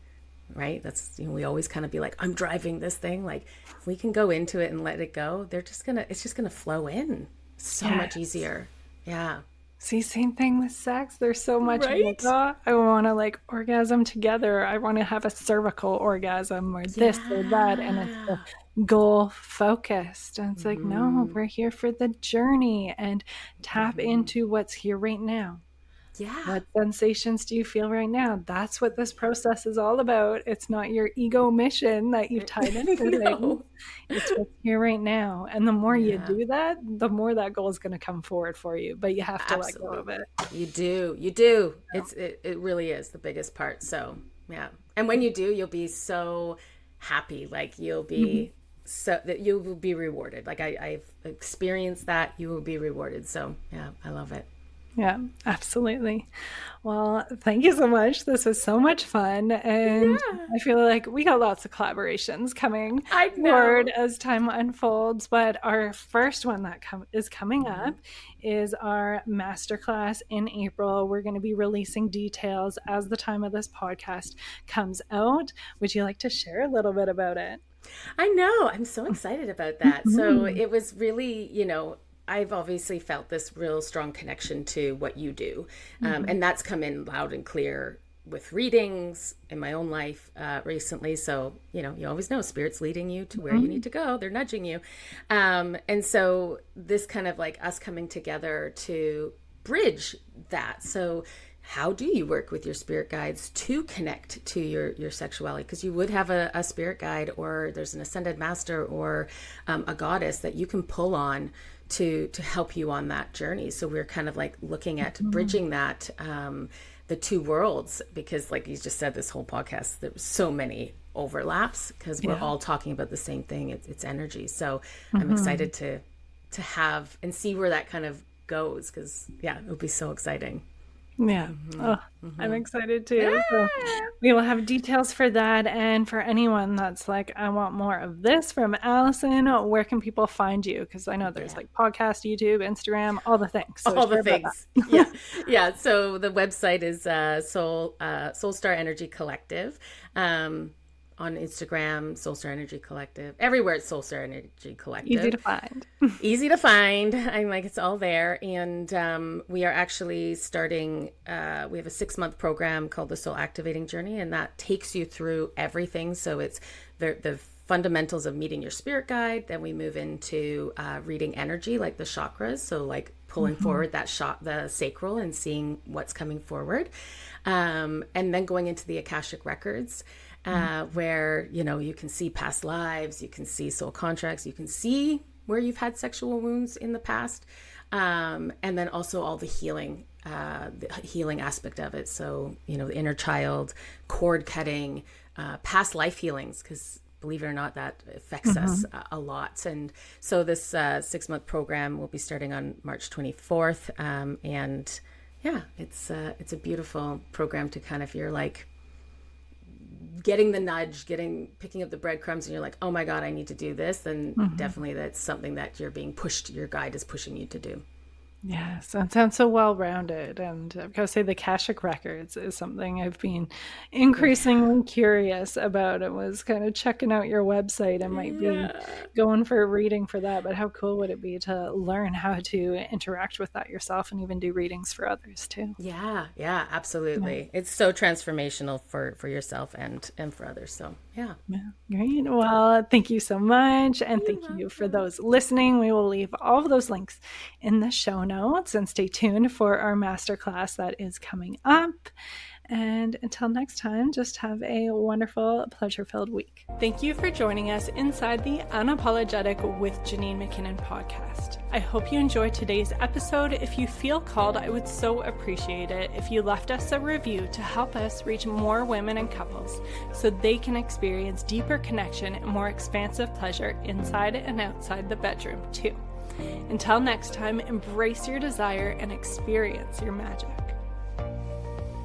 right? That's, we always kind of be like, I'm driving this thing. Like if we can go into it and let it go, it's just gonna flow in so much easier. Yeah. See, same thing with sex. There's so much like, oh, I want to like orgasm together. I want to have a cervical orgasm or this or that. And it's goal focused. And it's like, no, we're here for the journey, and tap into what's here right now. Yeah. What sensations do you feel right now? That's what this process is all about. It's not your ego mission that you've tied into things. It's what's here right now. And the more you do that, the more that goal is going to come forward for you. But you have to let go of it. You do. Yeah. It really is the biggest part. So yeah. And when you do, you'll be so happy. Like you'll be so that you will be rewarded. Like I've experienced that. You will be rewarded. So yeah, I love it. Yeah, absolutely. Well, thank you so much. This was so much fun. And I feel like we got lots of collaborations coming forward as time unfolds. But our first one that is coming up is our masterclass in April. We're going to be releasing details as the time of this podcast comes out. Would you like to share a little bit about it? I know. I'm so excited about that. So it was really, I've obviously felt this real strong connection to what you do. And that's come in loud and clear with readings in my own life recently. So, you always know Spirit's leading you to where you need to go. They're nudging you. And so this kind of like us coming together to bridge that. So how do you work with your spirit guides to connect to your sexuality? Because you would have a spirit guide, or there's an ascended master or a goddess that you can pull on to help you on that journey. So we're kind of like looking at bridging that, the two worlds, because like you just said, this whole podcast, there's so many overlaps because we're all talking about the same thing. It's energy. So I'm excited to have and see where that kind of goes, because it'll be so exciting. Yeah. I'm excited too. So we will have details for that. And for anyone that's like, I want more of this from Allison, where can people find you? Because I know there's like podcast, YouTube, Instagram, all the things. So all the things. Yeah. So the website is Soul Star Energy Collective. On Instagram, Soul Star Energy Collective. Everywhere it's Soul Star Energy Collective. Easy to find. Easy to find. I'm like, it's all there. And we are actually starting, we have a 6-month program called the Soul Activating Journey, and that takes you through everything. So it's the fundamentals of meeting your spirit guide. Then we move into reading energy, like the chakras. So like pulling forward that the sacral and seeing what's coming forward. And then going into the Akashic records, where, you know, you can see past lives, you can see soul contracts, you can see where you've had sexual wounds in the past. And then also all the healing aspect of it. So, you know, the inner child, cord cutting, past life healings, because believe it or not, that affects us a lot. And so this 6-month program will be starting on March 24th. And yeah, it's a beautiful program to kind of, you're like getting the nudge, picking up the breadcrumbs, and you're like, oh my God, I need to do this. Then definitely that's something that you're being pushed, your guide is pushing you to do. Yes, that sounds so well-rounded. And I've got to say the Akashic Records is something I've been increasingly curious about. It was kind of checking out your website. I might be going for a reading for that, but how cool would it be to learn how to interact with that yourself and even do readings for others too? Yeah, absolutely. Yeah. It's so transformational for yourself and for others. So yeah. Great. Well, thank you so much. And thank you for those listening. We will leave all of those links in the show notes, and stay tuned for our masterclass that is coming up. And until next time, just have a wonderful, pleasure-filled week. Thank you for joining us inside the Unapologetic with Janine McKinnon podcast. I hope you enjoyed today's episode. If you feel called, I would so appreciate it if you left us a review to help us reach more women and couples so they can experience deeper connection and more expansive pleasure inside and outside the bedroom too. Until next time, embrace your desire and experience your magic.